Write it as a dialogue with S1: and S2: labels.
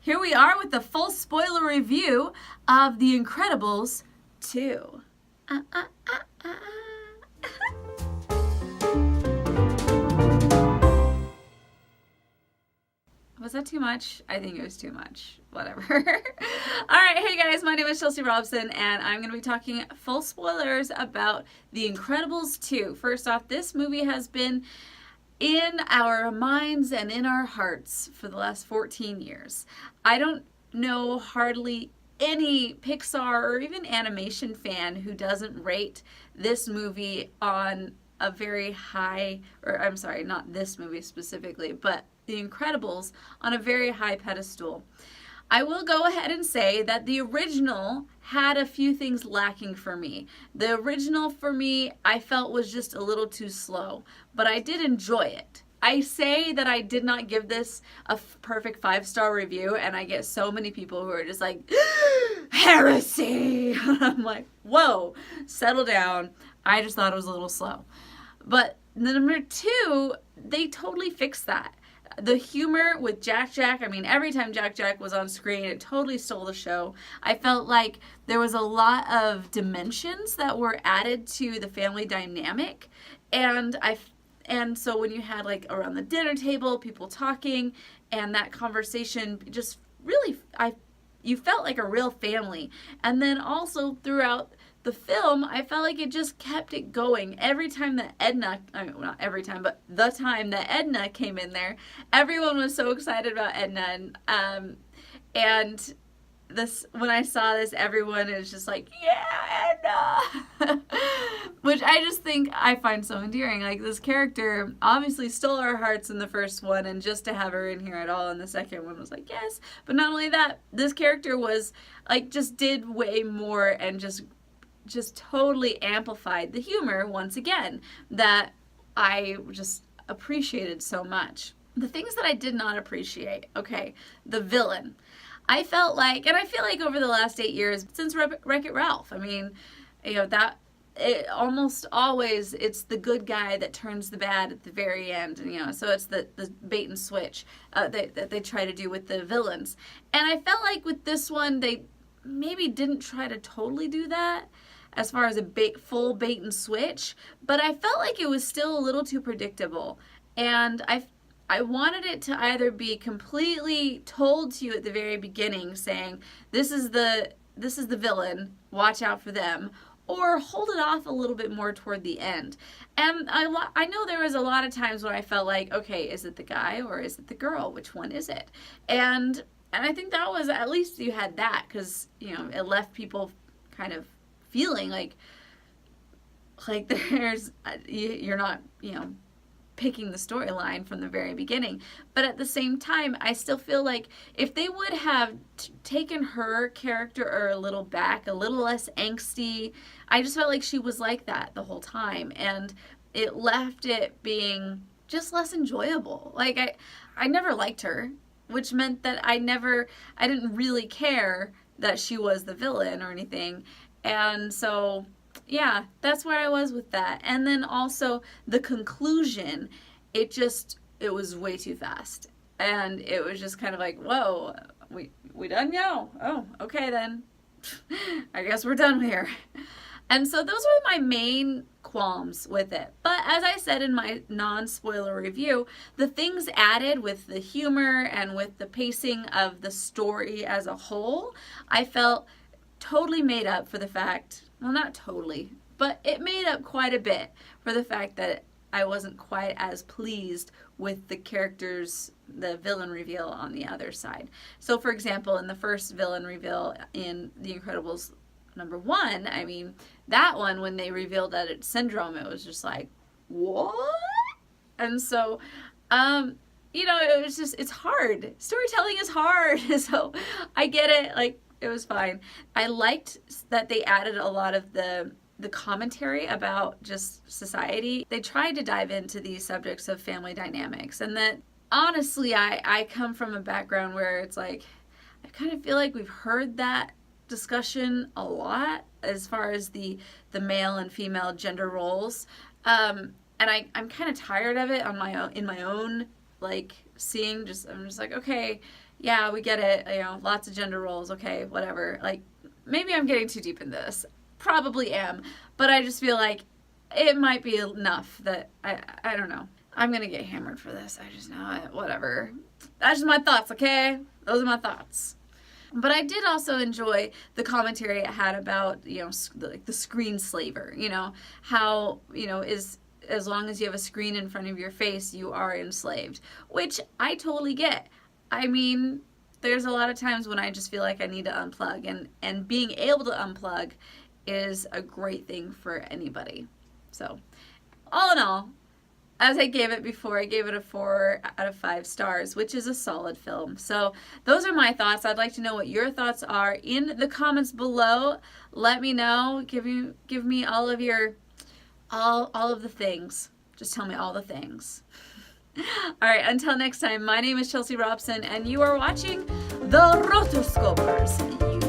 S1: Here we are with the full spoiler review of The Incredibles 2. Was that too much? I think it was too much. Whatever. Alright, hey guys, my name is Chelsea Robson, and I'm going to be talking full spoilers about The Incredibles 2. First off, this movie has been in our minds and in our hearts for the last 14 years. I don't know hardly any Pixar or even animation fan who doesn't rate this movie on a very high, or I'm sorry, not this movie specifically, but The Incredibles on a very high pedestal. I will go ahead and say that the original had a few things lacking for me. The original for me, I felt was just a little too slow, but I did enjoy it. I say that I did not give this a perfect 5-star review, and I get so many people who are just like, heresy! I'm like, whoa, settle down. I just thought it was a little slow. But the number 2, they totally fixed that. The humor with Jack, I mean, every time Jack was on screen, it totally stole the show. I felt like there was a lot of dimensions that were added to the family dynamic, and so when you had like around the dinner table, people talking, and that conversation just really, you felt like a real family. And then also throughout the film, I felt like it just kept it going. Every time that Edna, I mean, not every time, but the time that Edna came in there, everyone was so excited about Edna. And this, when I saw this, everyone is just like, yeah, Edna! Which I just think I find so endearing. Like, this character obviously stole our hearts in the first one, and just to have her in here at all in the second one was like, yes. But not only that, this character was, like, just did way more and just totally amplified the humor once again that I just appreciated so much. The things that I did not appreciate, okay, the villain. I felt like, and I feel like over the last 8 years, since Wreck-It Ralph, I mean, you know, that it almost always, it's the good guy that turns the bad at the very end, and, you know, so it's the bait and switch that they try to do with the villains. And I felt like with this one, they maybe didn't try to totally do that as far as a full bait and switch, but I felt like it was still a little too predictable. And I wanted it to either be completely told to you at the very beginning, saying, this is the villain, watch out for them, or hold it off a little bit more toward the end. And I know there was a lot of times where I felt like, okay, is it the guy or is it the girl? Which one is it? And I think that was, at least you had that, because, you know, it left people kind of feeling like there's, you're not, you know, picking the storyline from the very beginning. But at the same time, I still feel like if they would have taken her character a little back, a little less angsty, I just felt like she was like that the whole time, and it left it being just less enjoyable. Like, I never liked her, which meant that I didn't really care that she was the villain or anything. And so, yeah, that's where I was with that. And then also the conclusion, it was way too fast. And it was just kind of like, whoa, we done now? Oh, okay then. I guess we're done here. And so those were my main qualms with it. But as I said in my non-spoiler review, the things added with the humor and with the pacing of the story as a whole, I felt totally made up for the fact, well, not totally, but it made up quite a bit for the fact that I wasn't quite as pleased with the characters, the villain reveal on the other side. So, for example, in the first villain reveal in The Incredibles number 1, I mean, that one, when they revealed that it's Syndrome, it was just like, what? And so, you know, it was just, it's hard. Storytelling is hard. So I get it. Like, it was fine. I liked that they added a lot of the commentary about just society. They tried to dive into these subjects of family dynamics, and that honestly, I come from a background where it's like, I kind of feel like we've heard that discussion a lot as far as the male and female gender roles, and I'm kind of tired of it on my own, in my own, like, seeing, I'm just like, okay, yeah, we get it, you know, lots of gender roles, okay, whatever. Like, maybe I'm getting too deep in this. Probably am. But I just feel like it might be enough that, I don't know. I'm going to get hammered for this. I just know it. Whatever. That's just my thoughts, okay? Those are my thoughts. But I did also enjoy the commentary it had about, you know, like the screen slaver, you know, how, you know, is as long as you have a screen in front of your face, you are enslaved, which I totally get. I mean, there's a lot of times when I just feel like I need to unplug, and being able to unplug is a great thing for anybody. So, all in all, as I gave it before, I gave it a 4 out of 5 stars, which is a solid film. So those are my thoughts. I'd like to know what your thoughts are in the comments below. Let me know. Give me all of your all of the things. Just tell me all the things. All right, until next time, my name is Chelsea Robson, and you are watching the Rotoscopers.